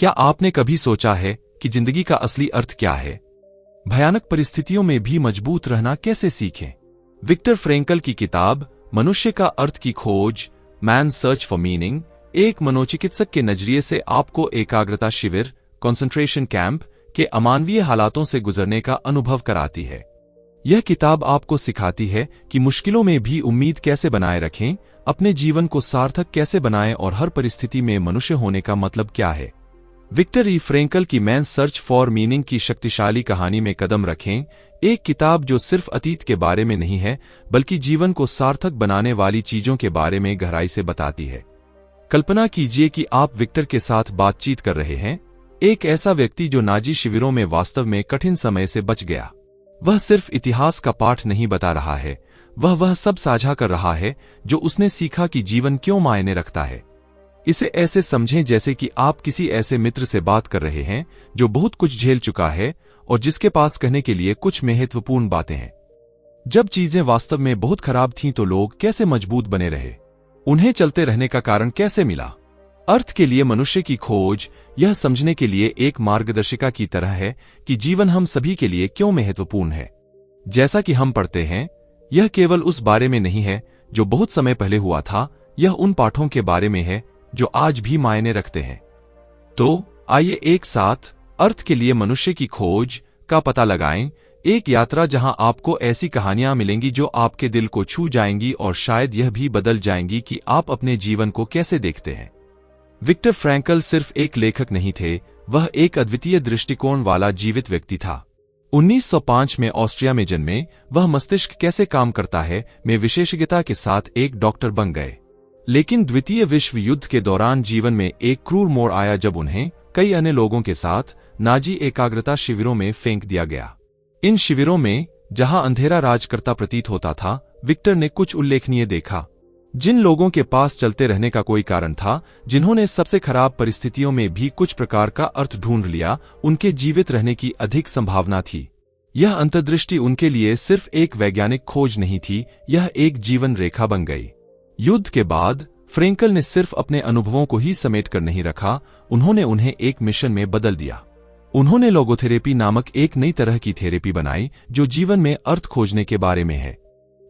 क्या आपने कभी सोचा है कि जिंदगी का असली अर्थ क्या है? भयानक परिस्थितियों में भी मजबूत रहना कैसे सीखें? विक्टर फ्रेंकल की किताब मनुष्य का अर्थ की खोज, मैन सर्च फॉर मीनिंग, एक मनोचिकित्सक के नजरिए से आपको एकाग्रता शिविर, कंसंट्रेशन कैंप के अमानवीय हालातों से गुजरने का अनुभव कराती है। यह किताब आपको सिखाती है कि मुश्किलों में भी उम्मीद कैसे बनाए रखें, अपने जीवन को सार्थक कैसे बनाएं और हर परिस्थिति में मनुष्य होने का मतलब क्या है। विक्टर ई फ्रेंकल की मैन सर्च फॉर मीनिंग की शक्तिशाली कहानी में कदम रखें, एक किताब जो सिर्फ अतीत के बारे में नहीं है बल्कि जीवन को सार्थक बनाने वाली चीजों के बारे में गहराई से बताती है। कल्पना कीजिए कि आप विक्टर के साथ बातचीत कर रहे हैं, एक ऐसा व्यक्ति जो नाजी शिविरों में वास्तव में कठिन समय से बच गया। वह सिर्फ इतिहास का पाठ नहीं बता रहा है, वह सब साझा कर रहा है जो उसने सीखा कि जीवन क्यों मायने रखता है। इसे ऐसे समझें जैसे कि आप किसी ऐसे मित्र से बात कर रहे हैं जो बहुत कुछ झेल चुका है और जिसके पास कहने के लिए कुछ महत्वपूर्ण बातें हैं। जब चीजें वास्तव में बहुत खराब थीं तो लोग कैसे मजबूत बने रहे? उन्हें चलते रहने का कारण कैसे मिला? अर्थ के लिए मनुष्य की खोज यह समझने के लिए एक मार्गदर्शिका की तरह है कि जीवन हम सभी के लिए क्यों महत्वपूर्ण है। जैसा कि हम पढ़ते हैं, यह केवल उस बारे में नहीं है जो बहुत समय पहले हुआ था, यह उन पाठों के बारे में है जो आज भी मायने रखते हैं। तो आइए एक साथ अर्थ के लिए मनुष्य की खोज का पता लगाएं, एक यात्रा जहां आपको ऐसी कहानियां मिलेंगी जो आपके दिल को छू जाएंगी और शायद यह भी बदल जाएंगी कि आप अपने जीवन को कैसे देखते हैं। विक्टर फ्रैंकल सिर्फ एक लेखक नहीं थे, वह एक अद्वितीय दृष्टिकोण वाला जीवित व्यक्ति था। 1905 में ऑस्ट्रिया में जन्मे, वह मस्तिष्क कैसे काम करता है में विशेषज्ञता के साथ एक डॉक्टर बन गए। लेकिन द्वितीय विश्व युद्ध के दौरान जीवन में एक क्रूर मोड़ आया जब उन्हें कई अन्य लोगों के साथ नाजी एकाग्रता शिविरों में फेंक दिया गया। इन शिविरों में, जहां अंधेरा राज करता प्रतीत होता था, विक्टर ने कुछ उल्लेखनीय देखा। जिन लोगों के पास चलते रहने का कोई कारण था, जिन्होंने सबसे खराब परिस्थितियों में भी कुछ प्रकार का अर्थ ढूंढ लिया, उनके जीवित रहने की अधिक संभावना थी। यह अंतर्दृष्टि उनके लिए सिर्फ एक वैज्ञानिक खोज नहीं थी, यह एक जीवन रेखा बन गई। युद्ध के बाद फ्रेंकल ने सिर्फ अपने अनुभवों को ही समेट कर नहीं रखा, उन्होंने उन्हें एक मिशन में बदल दिया। उन्होंने लोगोथेरेपी नामक एक नई तरह की थेरेपी बनाई जो जीवन में अर्थ खोजने के बारे में है।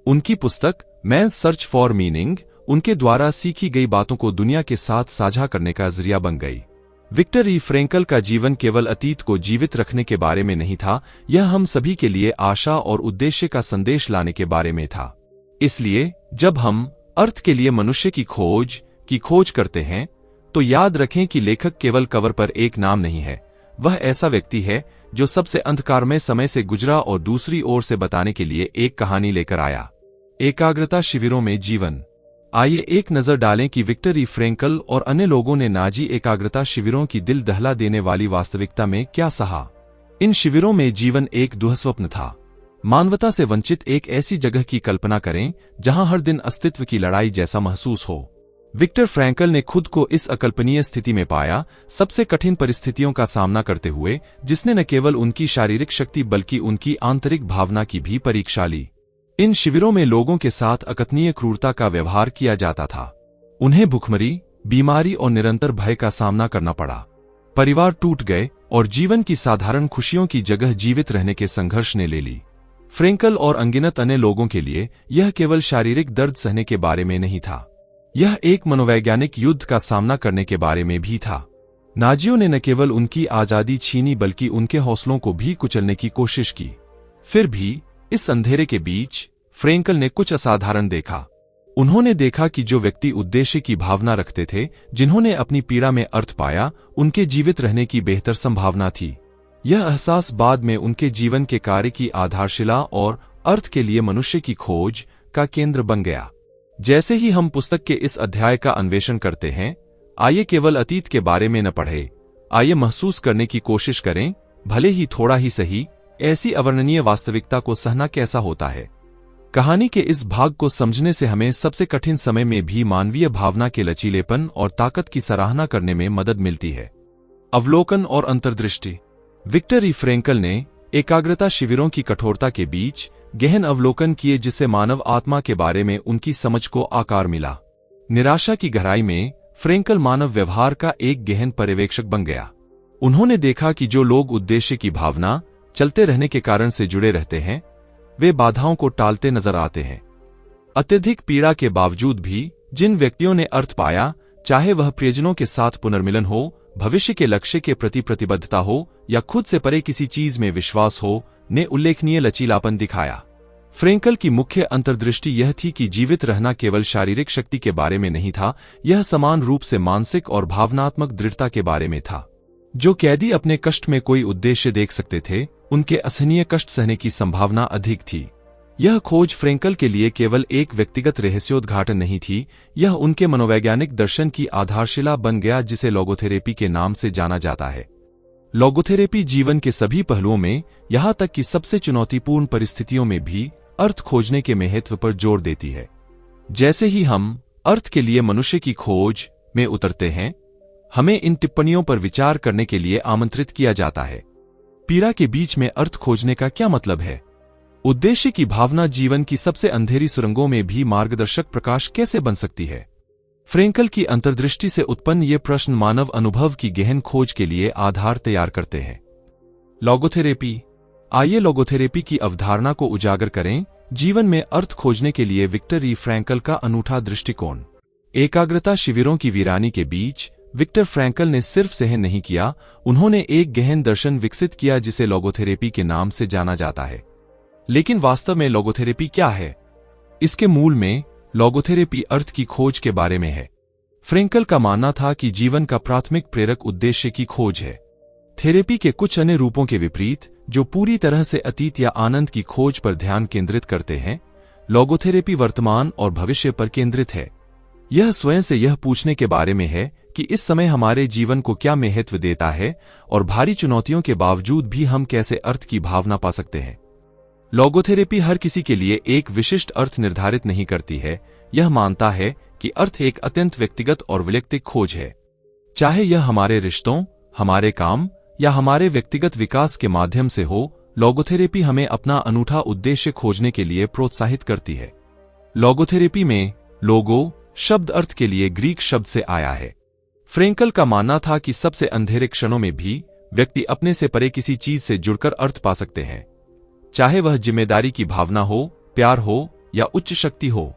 उनकी पुस्तक मैन सर्च फॉर मीनिंग उनके द्वारा सीखी गई बातों को दुनिया के साथ साझा करने का जरिया बन गई। विक्टर ई फ्रेंकल का जीवन केवल अतीत को जीवित रखने के बारे में नहीं था, यह हम सभी के लिए आशा और उद्देश्य का संदेश लाने के बारे में था। इसलिए जब हम अर्थ के लिए मनुष्य की खोज करते हैं, तो याद रखें कि लेखक केवल कवर पर एक नाम नहीं है, वह ऐसा व्यक्ति है जो सबसे अंधकारमय समय से गुजरा और दूसरी ओर से बताने के लिए एक कहानी लेकर आया। एकाग्रता शिविरों में जीवन। आइए एक नजर डालें कि विक्टर ई फ्रेंकल और अन्य लोगों ने नाजी एकाग्रता शिविरों की दिल दहला देने वाली वास्तविकता में क्या सहा। इन शिविरों में जीवन एक दुःस्वप्न था। मानवता से वंचित एक ऐसी जगह की कल्पना करें जहां हर दिन अस्तित्व की लड़ाई जैसा महसूस हो। विक्टर फ्रैंकल ने खुद को इस अकल्पनीय स्थिति में पाया, सबसे कठिन परिस्थितियों का सामना करते हुए, जिसने न केवल उनकी शारीरिक शक्ति बल्कि उनकी आंतरिक भावना की भी परीक्षा ली। इन शिविरों में लोगों के साथ अकथनीय क्रूरता का व्यवहार किया जाता था। उन्हें भुखमरी, बीमारी और निरंतर भय का सामना करना पड़ा। परिवार टूट गए और जीवन की साधारण खुशियों की जगह जीवित रहने के संघर्ष ने ले ली। फ्रेंकल और अनगिनत अन्य लोगों के लिए यह केवल शारीरिक दर्द सहने के बारे में नहीं था, यह एक मनोवैज्ञानिक युद्ध का सामना करने के बारे में भी था। नाजियों ने न केवल उनकी आजादी छीनी बल्कि उनके हौसलों को भी कुचलने की कोशिश की। फिर भी इस अंधेरे के बीच फ्रेंकल ने कुछ असाधारण देखा। उन्होंने देखा कि जो व्यक्ति उद्देश्य की भावना रखते थे, जिन्होंने अपनी पीड़ा में अर्थ पाया, उनके जीवित रहने की बेहतर संभावना थी। यह एहसास बाद में उनके जीवन के कार्य की आधारशिला और अर्थ के लिए मनुष्य की खोज का केंद्र बन गया। जैसे ही हम पुस्तक के इस अध्याय का अन्वेषण करते हैं, आइए केवल अतीत के बारे में न पढ़ें, आइए महसूस करने की कोशिश करें, भले ही थोड़ा ही सही, ऐसी अवर्णनीय वास्तविकता को सहना कैसा होता है। कहानी के इस भाग को समझने से हमें सबसे कठिन समय में भी मानवीय भावना के लचीलेपन और ताकत की सराहना करने में मदद मिलती है। अवलोकन और अंतर्दृष्टि। विक्टर ई फ्रेंकल ने एकाग्रता शिविरों की कठोरता के बीच गहन अवलोकन किए जिससे मानव आत्मा के बारे में उनकी समझ को आकार मिला। निराशा की गहराई में फ्रेंकल मानव व्यवहार का एक गहन पर्यवेक्षक बन गया। उन्होंने देखा कि जो लोग उद्देश्य की भावना, चलते रहने के कारण से जुड़े रहते हैं, वे बाधाओं को टालते नजर आते हैं। अत्यधिक पीड़ा के बावजूद भी जिन व्यक्तियों ने अर्थ पाया, चाहे वह प्रियजनों के साथ पुनर्मिलन हो, भविष्य के लक्ष्य के प्रति प्रतिबद्धता हो या खुद से परे किसी चीज में विश्वास हो, ने उल्लेखनीय लचीलापन दिखाया। फ्रेंकल की मुख्य अंतर्दृष्टि यह थी कि जीवित रहना केवल शारीरिक शक्ति के बारे में नहीं था, यह समान रूप से मानसिक और भावनात्मक दृढ़ता के बारे में था। जो कैदी अपने कष्ट में कोई उद्देश्य देख सकते थे, उनके असहनीय कष्ट सहने की संभावना अधिक थी। यह खोज फ्रेंकल के लिए केवल एक व्यक्तिगत रहस्योद्घाटन नहीं थी, यह उनके मनोवैज्ञानिक दर्शन की आधारशिला बन गया, जिसे लोगोथेरेपी के नाम से जाना जाता है। लोगोथेरेपी जीवन के सभी पहलुओं में, यहां तक कि सबसे चुनौतीपूर्ण परिस्थितियों में भी अर्थ खोजने के महत्व पर जोर देती है। जैसे ही हम अर्थ के लिए मनुष्य की खोज में उतरते हैं, हमें इन टिप्पणियों पर विचार करने के लिए आमंत्रित किया जाता है। पीड़ा के बीच में अर्थ खोजने का क्या मतलब है? उद्देश्य की भावना जीवन की सबसे अंधेरी सुरंगों में भी मार्गदर्शक प्रकाश कैसे बन सकती है? फ्रेंकल की अंतर्दृष्टि से उत्पन्न ये प्रश्न मानव अनुभव की गहन खोज के लिए आधार तैयार करते हैं। लोगोथेरेपी। आइए लोगोथेरेपी की अवधारणा को उजागर करें। जीवन में अर्थ खोजने के लिए विक्टर ई फ्रैंकल का अनूठा दृष्टिकोण। एकाग्रता शिविरों की वीरानी के बीच विक्टर फ्रैंकल ने सिर्फ सहन नहीं किया, उन्होंने एक गहन दर्शन विकसित किया जिसे लोगोथेरेपी के नाम से जाना जाता है। लेकिन वास्तव में लोगोथेरेपी क्या है? इसके मूल में लोगोथेरेपी अर्थ की खोज के बारे में है। फ्रेंकल का मानना था कि जीवन का प्राथमिक प्रेरक उद्देश्य की खोज है। थेरेपी के कुछ अन्य रूपों के विपरीत, जो पूरी तरह से अतीत या आनंद की खोज पर ध्यान केंद्रित करते हैं, लोगोथेरेपी वर्तमान और भविष्य पर केंद्रित है। यह स्वयं से यह पूछने के बारे में है कि इस समय हमारे जीवन को क्या महत्व देता है और भारी चुनौतियों के बावजूद भी हम कैसे अर्थ की भावना पा सकते हैं। लोगोथेरेपी हर किसी के लिए एक विशिष्ट अर्थ निर्धारित नहीं करती है, यह मानता है कि अर्थ एक अत्यंत व्यक्तिगत और वैयक्तिक खोज है। चाहे यह हमारे रिश्तों, हमारे काम या हमारे व्यक्तिगत विकास के माध्यम से हो, लोगोथेरेपी हमें अपना अनूठा उद्देश्य खोजने के लिए प्रोत्साहित करती है। लोगोथेरेपी में लोगो शब्द अर्थ के लिए ग्रीक शब्द से आया है। फ्रेंकल का मानना था कि सबसे अंधेरे क्षणों में भी व्यक्ति अपने से परे किसी चीज से जुड़कर अर्थ पा सकते हैं, चाहे वह जिम्मेदारी की भावना हो, प्यार हो या उच्च शक्ति हो।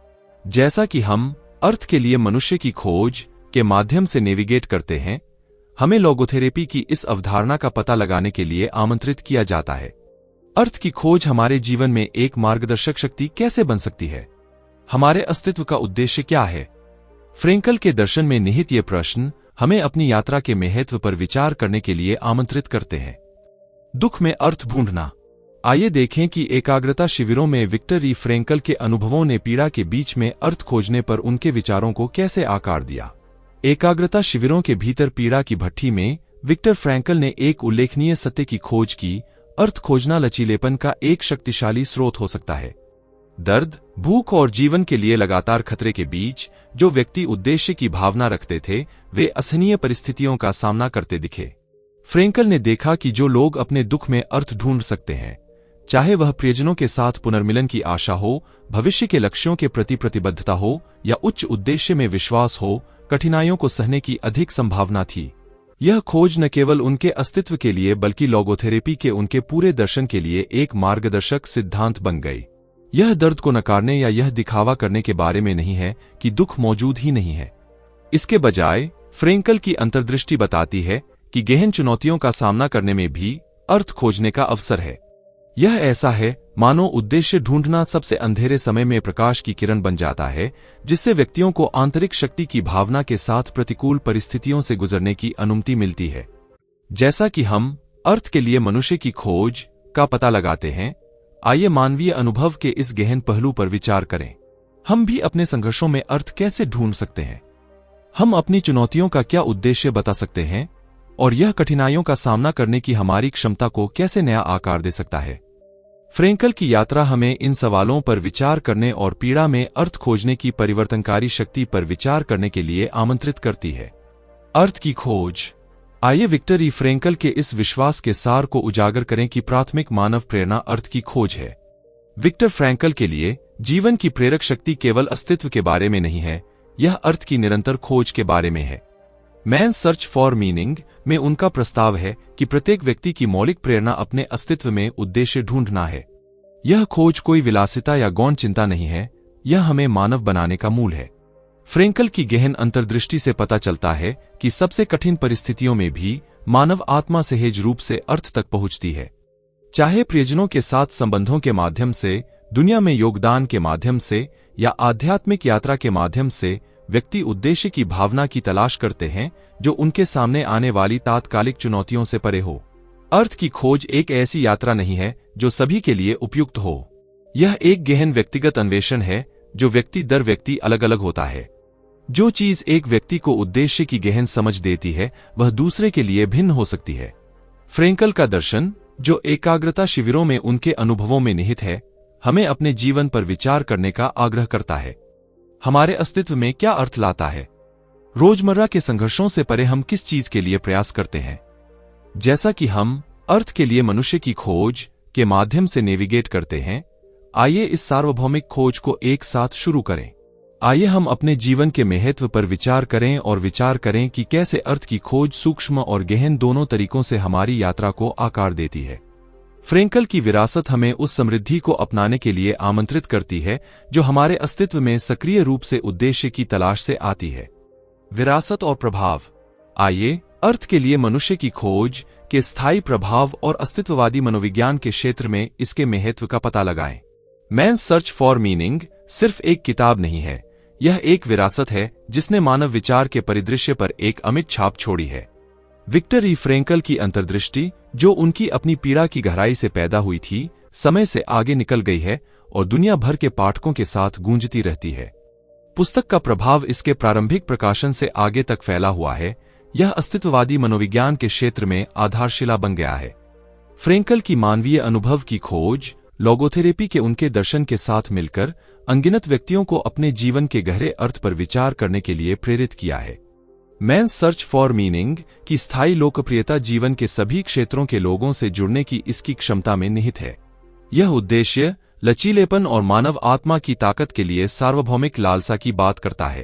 जैसा कि हम अर्थ के लिए मनुष्य की खोज के माध्यम से नेविगेट करते हैं, हमें लोगोथेरेपी की इस अवधारणा का पता लगाने के लिए आमंत्रित किया जाता है। अर्थ की खोज हमारे जीवन में एक मार्गदर्शक शक्ति कैसे बन सकती है? हमारे अस्तित्व का उद्देश्य क्या है? फ्रेंकल के दर्शन में निहित ये प्रश्न हमें अपनी यात्रा के महत्व पर विचार करने के लिए आमंत्रित करते हैं। दुख में अर्थ ढूंढना। आइए देखें कि एकाग्रता शिविरों में विक्टर ई फ्रेंकल के अनुभवों ने पीड़ा के बीच में अर्थ खोजने पर उनके विचारों को कैसे आकार दिया। एकाग्रता शिविरों के भीतर पीड़ा की भट्ठी में विक्टर फ्रैंकल ने एक उल्लेखनीय सत्य की खोज की। अर्थ खोजना लचीलेपन का एक शक्तिशाली स्रोत हो सकता है। दर्द, भूख और जीवन के लिए लगातार खतरे के बीच जो व्यक्ति उद्देश्य की भावना रखते थे, वे असहनीय परिस्थितियों का सामना करते दिखे। फ्रेंकल ने देखा कि जो लोग अपने दुख में अर्थ ढूंढ सकते हैं, चाहे वह प्रियजनों के साथ पुनर्मिलन की आशा हो, भविष्य के लक्ष्यों के प्रति प्रतिबद्धता हो या उच्च उद्देश्य में विश्वास हो, कठिनाइयों को सहने की अधिक संभावना थी। यह खोज न केवल उनके अस्तित्व के लिए बल्कि लोगोथेरेपी के उनके पूरे दर्शन के लिए एक मार्गदर्शक सिद्धांत बन गई। यह दर्द को नकारने या यह दिखावा करने के बारे में नहीं है कि दुख मौजूद ही नहीं है। इसके बजाय फ्रेंकल की अंतर्दृष्टि बताती है कि गहन चुनौतियों का सामना करने में भी अर्थ खोजने का अवसर है। यह ऐसा है मानो उद्देश्य ढूंढना सबसे अंधेरे समय में प्रकाश की किरण बन जाता है, जिससे व्यक्तियों को आंतरिक शक्ति की भावना के साथ प्रतिकूल परिस्थितियों से गुजरने की अनुमति मिलती है। जैसा कि हम अर्थ के लिए मनुष्य की खोज का पता लगाते हैं, आइए मानवीय अनुभव के इस गहन पहलू पर विचार करें। हम भी अपने संघर्षों में अर्थ कैसे ढूंढ सकते हैं? हम अपनी चुनौतियों का क्या उद्देश्य बता सकते हैं और यह कठिनाइयों का सामना करने की हमारी क्षमता को कैसे नया आकार दे सकता है? फ्रेंकल की यात्रा हमें इन सवालों पर विचार करने और पीड़ा में अर्थ खोजने की परिवर्तनकारी शक्ति पर विचार करने के लिए आमंत्रित करती है। अर्थ की खोज। आइए विक्टर ई फ्रेंकल के इस विश्वास के सार को उजागर करें कि प्राथमिक मानव प्रेरणा अर्थ की खोज है। विक्टर फ्रैंकल के लिए जीवन की प्रेरक शक्ति केवल अस्तित्व के बारे में नहीं है, यह अर्थ की निरंतर खोज के बारे में है। मैन सर्च फॉर मीनिंग में उनका प्रस्ताव है कि प्रत्येक व्यक्ति की मौलिक प्रेरणा अपने अस्तित्व में उद्देश्य ढूंढना है। यह खोज कोई विलासिता या गौण चिंता नहीं है, यह हमें मानव बनाने का मूल है। फ्रेंकल की गहन अंतर्दृष्टि से पता चलता है कि सबसे कठिन परिस्थितियों में भी मानव आत्मा सहज रूप से अर्थ तक पहुंचती है। चाहे प्रियजनों के साथ संबंधों के माध्यम से, दुनिया में योगदान के माध्यम से या आध्यात्मिक यात्रा के माध्यम से, व्यक्ति उद्देश्य की भावना की तलाश करते हैं जो उनके सामने आने वाली तात्कालिक चुनौतियों से परे हो। अर्थ की खोज एक ऐसी यात्रा नहीं है जो सभी के लिए उपयुक्त हो। यह एक गहन व्यक्तिगत अन्वेषण है जो व्यक्ति दर व्यक्ति अलग अलग होता है। जो चीज एक व्यक्ति को उद्देश्य की गहन समझ देती है वह दूसरे के लिए भिन्न हो सकती है। फ्रेंकल का दर्शन, जो एकाग्रता शिविरों में उनके अनुभवों में निहित है, हमें अपने जीवन पर विचार करने का आग्रह करता है। हमारे अस्तित्व में क्या अर्थ लाता है? रोजमर्रा के संघर्षों से परे हम किस चीज के लिए प्रयास करते हैं? जैसा कि हम अर्थ के लिए मनुष्य की खोज के माध्यम से नेविगेट करते हैं, आइए इस सार्वभौमिक खोज को एक साथ शुरू करें। आइए हम अपने जीवन के महत्व पर विचार करें और विचार करें कि कैसे अर्थ की खोज सूक्ष्म और गहन दोनों तरीकों से हमारी यात्रा को आकार देती है। फ्रेंकल की विरासत हमें उस समृद्धि को अपनाने के लिए आमंत्रित करती है जो हमारे अस्तित्व में सक्रिय रूप से उद्देश्य की तलाश से आती है। विरासत और प्रभाव। आइए अर्थ के लिए मनुष्य की खोज के स्थायी प्रभाव और अस्तित्ववादी मनोविज्ञान के क्षेत्र में इसके महत्व का पता लगाएं। मैन्स सर्च फॉर मीनिंग सिर्फ एक किताब नहीं है, यह एक विरासत है जिसने मानव विचार के परिदृश्य पर एक अमिट छाप छोड़ी है। विक्टर ई फ्रेंकल की अंतर्दृष्टि, जो उनकी अपनी पीड़ा की गहराई से पैदा हुई थी, समय से आगे निकल गई है और दुनिया भर के पाठकों के साथ गूंजती रहती है। पुस्तक का प्रभाव इसके प्रारंभिक प्रकाशन से आगे तक फैला हुआ है। यह अस्तित्ववादी मनोविज्ञान के क्षेत्र में आधारशिला बन गया है। फ्रेंकल की मानवीय अनुभव की खोज, लोगोथेरेपी के उनके दर्शन के साथ मिलकर अनगिनत व्यक्तियों को अपने जीवन के गहरे अर्थ पर विचार करने के लिए प्रेरित किया है। मैन्स सर्च फॉर मीनिंग की स्थायी लोकप्रियता जीवन के सभी क्षेत्रों के लोगों से जुड़ने की इसकी क्षमता में निहित है। यह उद्देश्य, लचीलेपन और मानव आत्मा की ताकत के लिए सार्वभौमिक लालसा की बात करता है।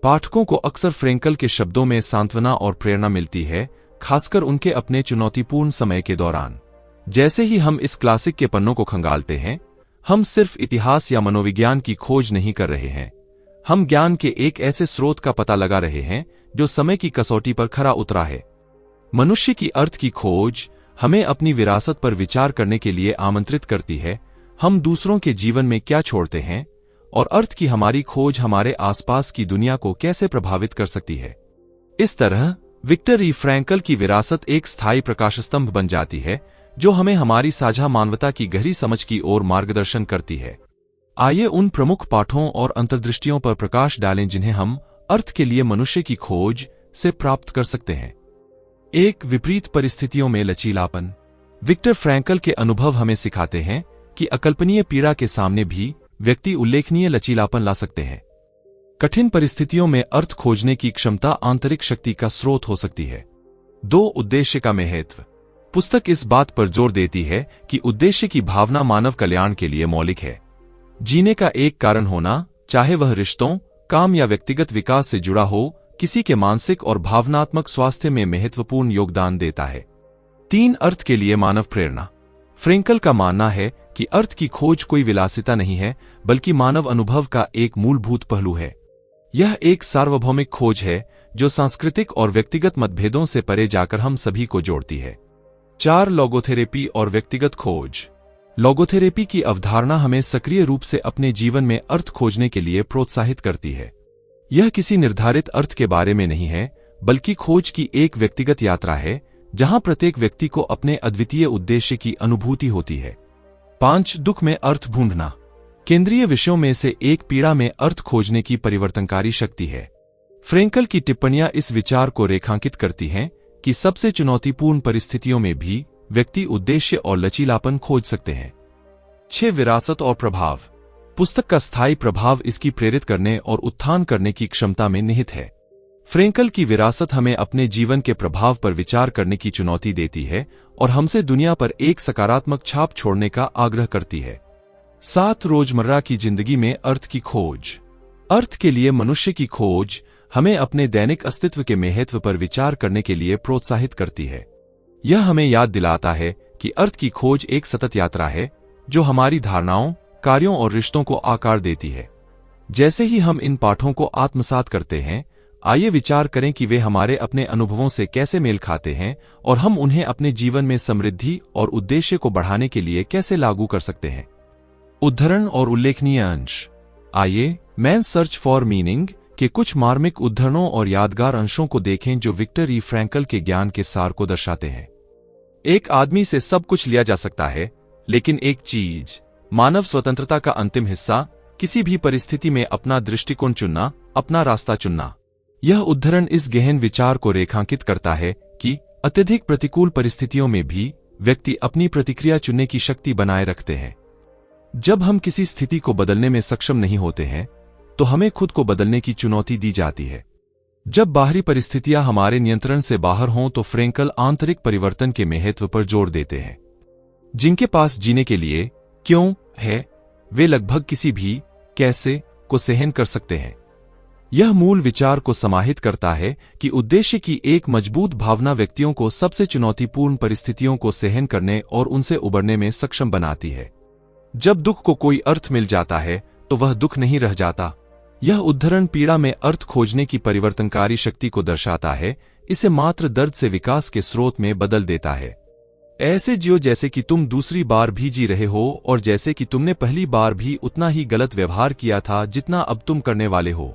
पाठकों को अक्सर फ्रेंकल के शब्दों में सांत्वना और प्रेरणा मिलती है, खासकर उनके अपने चुनौतीपूर्ण समय के दौरान। जैसे ही हम इस क्लासिक के पन्नों को खंगालते हैं, हम सिर्फ इतिहास या मनोविज्ञान की खोज नहीं कर रहे हैं, हम ज्ञान के एक ऐसे स्रोत का पता लगा रहे हैं जो समय की कसौटी पर खरा उतरा है। मनुष्य की अर्थ की खोज हमें अपनी विरासत पर विचार करने के लिए आमंत्रित करती है। हम दूसरों के जीवन में क्या छोड़ते हैं और अर्थ की हमारी खोज हमारे आसपास की दुनिया को कैसे प्रभावित कर सकती है। इस तरह विक्टर ई फ्रैंकल की विरासत एक स्थायी प्रकाशस्तंभ बन जाती है जो हमें हमारी साझा मानवता की गहरी समझ की ओर मार्गदर्शन करती है। आइए उन प्रमुख पाठों और अंतर्दृष्टियों पर प्रकाश डालें जिन्हें हम अर्थ के लिए मनुष्य की खोज से प्राप्त कर सकते हैं। एक, विपरीत परिस्थितियों में लचीलापन। विक्टर फ्रैंकल के अनुभव हमें सिखाते हैं कि अकल्पनीय पीड़ा के सामने भी व्यक्ति उल्लेखनीय लचीलापन ला सकते हैं। कठिन परिस्थितियों में अर्थ खोजने की क्षमता आंतरिक शक्ति का स्रोत हो सकती है। 2, उद्देश्य का महत्व। पुस्तक इस बात पर जोर देती है कि उद्देश्य की भावना मानव कल्याण के लिए मौलिक है। जीने का एक कारण होना, चाहे वह रिश्तों, काम या व्यक्तिगत विकास से जुड़ा हो, किसी के मानसिक और भावनात्मक स्वास्थ्य में महत्वपूर्ण योगदान देता है। 3, अर्थ के लिए मानव प्रेरणा। फ्रेंकल का मानना है कि अर्थ की खोज कोई विलासिता नहीं है, बल्कि मानव अनुभव का एक मूलभूत पहलू है। यह एक सार्वभौमिक खोज है जो सांस्कृतिक और व्यक्तिगत मतभेदों से परे जाकर हम सभी को जोड़ती है। 4, लोगोथेरेपी और व्यक्तिगत खोज। लोगोथेरेपी की अवधारणा हमें सक्रिय रूप से अपने जीवन में अर्थ खोजने के लिए प्रोत्साहित करती है। यह किसी निर्धारित अर्थ के बारे में नहीं है, बल्कि खोज की एक व्यक्तिगत यात्रा है जहां प्रत्येक व्यक्ति को अपने अद्वितीय उद्देश्य की अनुभूति होती है। 5, दुख में अर्थ ढूंढना। केंद्रीय विषयों में से एक पीड़ा में अर्थ खोजने की परिवर्तनकारी शक्ति है। फ्रेंकल की टिप्पणियां इस विचार को रेखांकित करती हैं कि सबसे चुनौतीपूर्ण परिस्थितियों में भी व्यक्ति उद्देश्य और लचीलापन खोज सकते हैं। 6, विरासत और प्रभाव। पुस्तक का स्थायी प्रभाव इसकी प्रेरित करने और उत्थान करने की क्षमता में निहित है। फ्रेंकल की विरासत हमें अपने जीवन के प्रभाव पर विचार करने की चुनौती देती है और हमसे दुनिया पर एक सकारात्मक छाप छोड़ने का आग्रह करती है। 7, रोजमर्रा की जिंदगी में अर्थ की खोज। अर्थ के लिए मनुष्य की खोज हमें अपने दैनिक अस्तित्व के महत्व पर विचार करने के लिए प्रोत्साहित करती है। यह हमें याद दिलाता है कि अर्थ की खोज एक सतत यात्रा है जो हमारी धारणाओं, कार्यों और रिश्तों को आकार देती है। जैसे ही हम इन पाठों को आत्मसात करते हैं, आइए विचार करें कि वे हमारे अपने अनुभवों से कैसे मेल खाते हैं और हम उन्हें अपने जीवन में समृद्धि और उद्देश्य को बढ़ाने के लिए कैसे लागू कर सकते हैं। उद्धरण और उल्लेखनीय अंश। आइए मैन सर्च फॉर मीनिंग के कुछ मार्मिक उद्धरणों और यादगार अंशों को देखें जो विक्टर ई फ्रैंकल के ज्ञान के सार को दर्शाते हैं। एक आदमी से सब कुछ लिया जा सकता है, लेकिन एक चीज, मानव स्वतंत्रता का अंतिम हिस्सा, किसी भी परिस्थिति में अपना दृष्टिकोण चुनना, अपना रास्ता चुनना। यह उद्धरण इस गहन विचार को रेखांकित करता है कि अत्यधिक प्रतिकूल परिस्थितियों में भी व्यक्ति अपनी प्रतिक्रिया चुनने की शक्ति बनाए रखते हैं। जब हम किसी स्थिति को बदलने में सक्षम नहीं होते हैं, तो हमें खुद को बदलने की चुनौती दी जाती है। जब बाहरी परिस्थितियां हमारे नियंत्रण से बाहर हों तो फ्रैंकल आंतरिक परिवर्तन के महत्व पर जोर देते हैं। जिनके पास जीने के लिए क्यों है, वे लगभग किसी भी कैसे को सहन कर सकते हैं। यह मूल विचार को समाहित करता है कि उद्देश्य की एक मजबूत भावना व्यक्तियों को सबसे चुनौतीपूर्ण परिस्थितियों को सहन करने और उनसे उबरने में सक्षम बनाती है। जब दुख को कोई अर्थ मिल जाता है तो वह दुख नहीं रह जाता। यह उद्धरण पीड़ा में अर्थ खोजने की परिवर्तनकारी शक्ति को दर्शाता है, इसे मात्र दर्द से विकास के स्रोत में बदल देता है। ऐसे जियो जैसे कि तुम दूसरी बार भी जी रहे हो और जैसे कि तुमने पहली बार भी उतना ही गलत व्यवहार किया था जितना अब तुम करने वाले हो।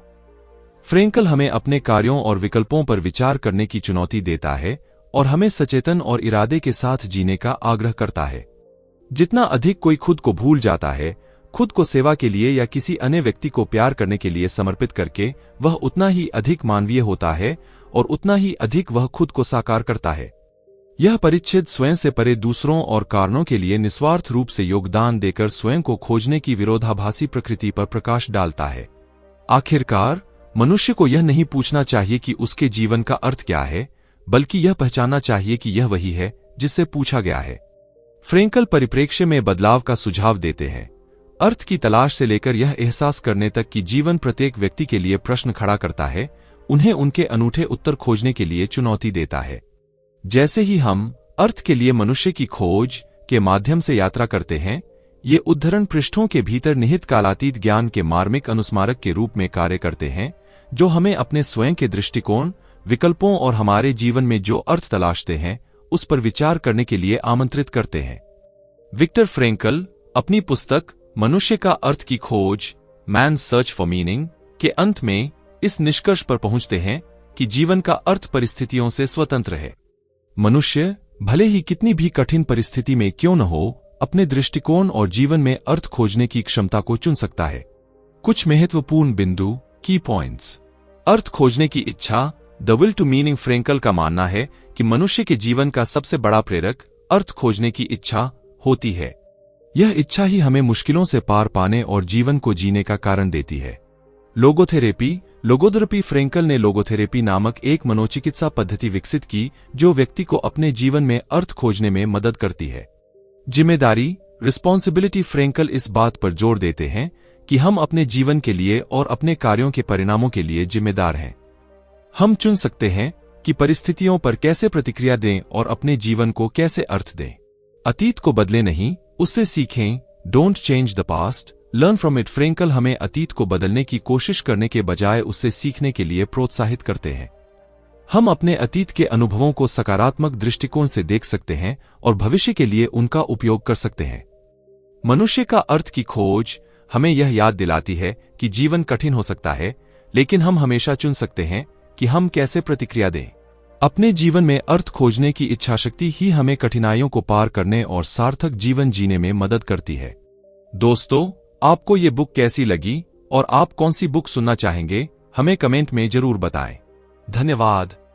फ्रैंकल हमें अपने कार्यों और विकल्पों पर विचार करने की चुनौती देता है और हमें सचेतन और इरादे के साथ जीने का आग्रह करता है। जितना अधिक कोई खुद को भूल जाता है, खुद को सेवा के लिए या किसी अन्य व्यक्ति को प्यार करने के लिए समर्पित करके, वह उतना ही अधिक मानवीय होता है और उतना ही अधिक वह खुद को साकार करता है। यह परिच्छेद स्वयं से परे दूसरों और कारणों के लिए निस्वार्थ रूप से योगदान देकर स्वयं को खोजने की विरोधाभासी प्रकृति पर प्रकाश डालता है। आखिरकार मनुष्य को यह नहीं पूछना चाहिए कि उसके जीवन का अर्थ क्या है, बल्कि यह पहचानना चाहिए कि यह वही है जिससे पूछा गया है। फ्रैंकल परिप्रेक्ष्य में बदलाव का सुझाव देते हैं। अर्थ की तलाश से लेकर यह एहसास करने तक कि जीवन प्रत्येक व्यक्ति के लिए प्रश्न खड़ा करता है, उन्हें उनके अनूठे उत्तर खोजने के लिए चुनौती देता है। जैसे ही हम अर्थ के लिए मनुष्य की खोज के माध्यम से यात्रा करते हैं, ये उद्धरण पृष्ठों के भीतर निहित कालातीत ज्ञान के मार्मिक अनुस्मारक के रूप में कार्य करते हैं, जो हमें अपने स्वयं के दृष्टिकोण, विकल्पों और हमारे जीवन में जो अर्थ तलाशते हैं उस पर विचार करने के लिए आमंत्रित करते हैं। विक्टर फ्रैंकल अपनी पुस्तक मनुष्य का अर्थ की खोज, मैन सर्च फॉर मीनिंग के अंत में इस निष्कर्ष पर पहुंचते हैं कि जीवन का अर्थ परिस्थितियों से स्वतंत्र है। मनुष्य भले ही कितनी भी कठिन परिस्थिति में क्यों न हो, अपने दृष्टिकोण और जीवन में अर्थ खोजने की क्षमता को चुन सकता है। कुछ महत्वपूर्ण बिंदु, की पॉइंट्स। अर्थ खोजने की इच्छा, the will to meaning. Frankl का मानना है कि मनुष्य के जीवन का सबसे बड़ा प्रेरक अर्थ खोजने की इच्छा होती है। यह इच्छा ही हमें मुश्किलों से पार पाने और जीवन को जीने का कारण देती है। लोगोथेरेपी। फ्रैंकल ने लोगोथेरेपी नामक एक मनोचिकित्सा पद्धति विकसित की जो व्यक्ति को अपने जीवन में अर्थ खोजने में मदद करती है। जिम्मेदारी, रिस्पॉन्सिबिलिटी। फ्रैंकल इस बात पर जोर देते हैं कि हम अपने जीवन के लिए और अपने कार्यों के परिणामों के लिए जिम्मेदार हैं। हम चुन सकते हैं कि परिस्थितियों पर कैसे प्रतिक्रिया दें और अपने जीवन को कैसे अर्थ दें। अतीत को बदले नहीं, उससे सीखें। Don't change the past, learn from it. Frankl हमें अतीत को बदलने की कोशिश करने के बजाय उससे सीखने के लिए प्रोत्साहित करते हैं। हम अपने अतीत के अनुभवों को सकारात्मक दृष्टिकोण से देख सकते हैं और भविष्य के लिए उनका उपयोग कर सकते हैं। मनुष्य का अर्थ की खोज हमें यह याद दिलाती है कि जीवन कठिन हो सकता है, लेकिन हम हमेशा चुन सकते हैं कि हम कैसे प्रतिक्रिया दें। अपने जीवन में अर्थ खोजने की इच्छाशक्ति ही हमें कठिनाइयों को पार करने और सार्थक जीवन जीने में मदद करती है। दोस्तों, आपको ये बुक कैसी लगी और आप कौन सी बुक सुनना चाहेंगे, हमें कमेंट में जरूर बताएं। धन्यवाद।